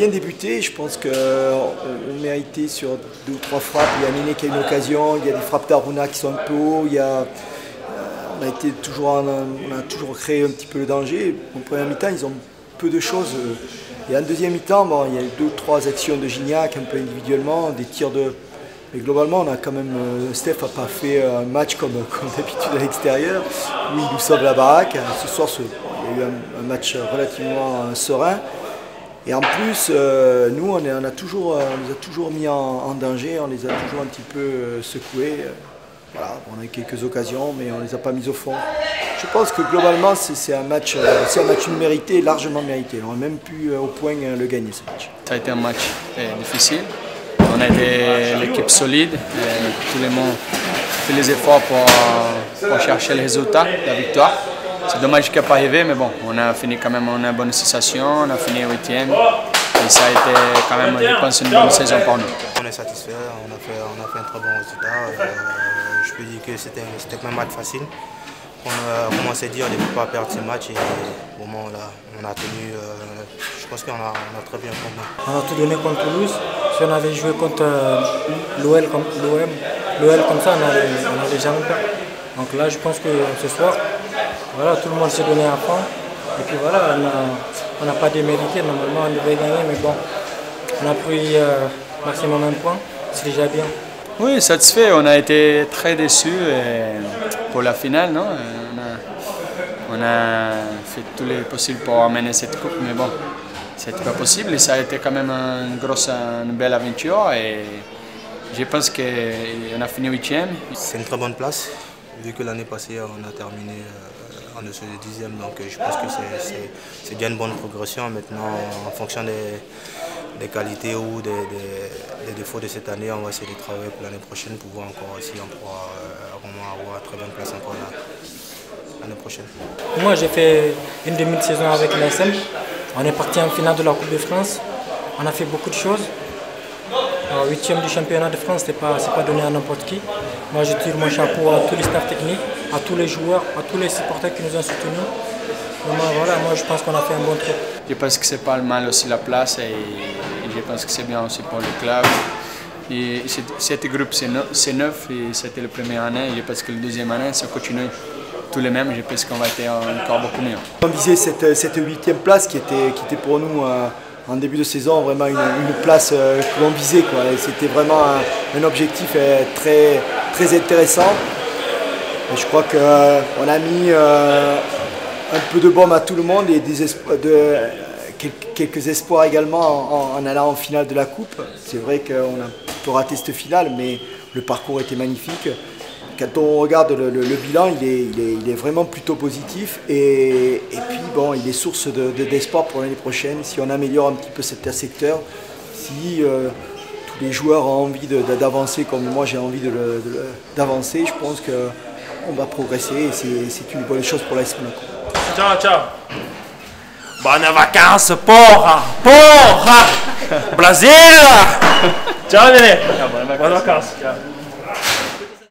bien débuté. Je pense qu'on méritait sur 2 ou 3 frappes. Il y a Néné qui a une occasion, il y a des frappes d'Aruna qui sont un peu haut. On a toujours créé un petit peu le danger. En première mi-temps, ils ont peu de choses. Et en deuxième mi-temps, bon, il y a 2 ou 3 actions de Gignac, un peu individuellement, des tirs de... Mais globalement, on a quand même, Steph n'a pas fait un match comme d'habitude à l'extérieur, où il nous sauve la baraque. Ce soir, il y a eu un match relativement serein. Et en plus, nous, on les a toujours mis en danger, on les a toujours un petit peu secoués. Voilà, on a eu quelques occasions, mais on ne les a pas mis au fond. Je pense que globalement, c'est un match mérité, largement mérité. On aurait même pu au point le gagner, ce match. Ça a été un match difficile. On a été l'équipe solide. Tout le monde fait les efforts pour chercher le résultat, la victoire. C'est dommage qu'il n'y ait pas arrivé, mais bon, on a fini quand même en une bonne situation. On a fini 8e. Et ça a été quand même, je pense, une bonne saison pour nous. On est satisfait, on a fait un très bon résultat. Je peux dire que c'était pas un match facile. Comme on s'est dit, on ne devait pas perdre ce match et au moment là, on a tenu, je pense qu'on a très bien combattu. On a tout donné contre Toulouse. Si on avait joué contre l'OL comme ça, on n'allait jamais perdre. Donc là, je pense que ce soir, voilà, tout le monde s'est donné à fond. Et puis voilà, on n'a pas démérité. Normalement, on devait gagner, mais bon, on a pris maximum 1 point. C'est déjà bien. Oui, satisfait. On a été très déçus pour la finale, non? On a fait tout le possible pour amener cette coupe, mais bon, c'était pas possible. Et ça a été quand même une belle aventure. Et je pense qu'on a fini 8e. C'est une très bonne place, vu que l'année passée, on a terminé en dessous de 10e. Donc je pense que c'est déjà une bonne progression. Maintenant, en fonction des qualités ou des défauts de cette année, on va essayer de travailler pour l'année prochaine pour voir encore si on pourra vraiment avoir une très bonne place encore l'année prochaine. Moi, j'ai fait une demi-saison avec l'ASM. On est parti en finale de la Coupe de France. On a fait beaucoup de choses. 8e du championnat de France, ce n'est pas donné à n'importe qui. Moi, je tire mon chapeau à tous les staffs techniques, à tous les joueurs, à tous les supporters qui nous ont soutenus. Voilà, moi, je pense qu'on a fait un bon truc. Je pense que c'est pas mal aussi la place et je pense que c'est bien aussi pour le club. Et cette groupe c'est neuf et c'était la première année. Je pense que la deuxième année, ça continue tous les mêmes. Je pense qu'on va être encore beaucoup mieux. On visait cette 8e place qui était pour nous en début de saison vraiment une place que l'on visait. C'était vraiment un objectif très, très intéressant. Et je crois qu'on a mis un peu de baume à tout le monde et quelques espoirs également en allant en finale de la Coupe. C'est vrai qu'on a un peu raté cette finale, mais le parcours était magnifique. Quand on regarde le bilan, il est vraiment plutôt positif et puis bon, il est source d'espoir pour l'année prochaine. Si on améliore un petit peu cet secteur, si tous les joueurs ont envie d'avancer comme moi j'ai envie d'avancer, je pense qu'on va progresser et c'est une bonne chose pour l'AS Monaco. Ciao, ciao. Bonne vacances, porra! Porra! Brasil! Ciao, Néné. Bonne vacances. Ciao.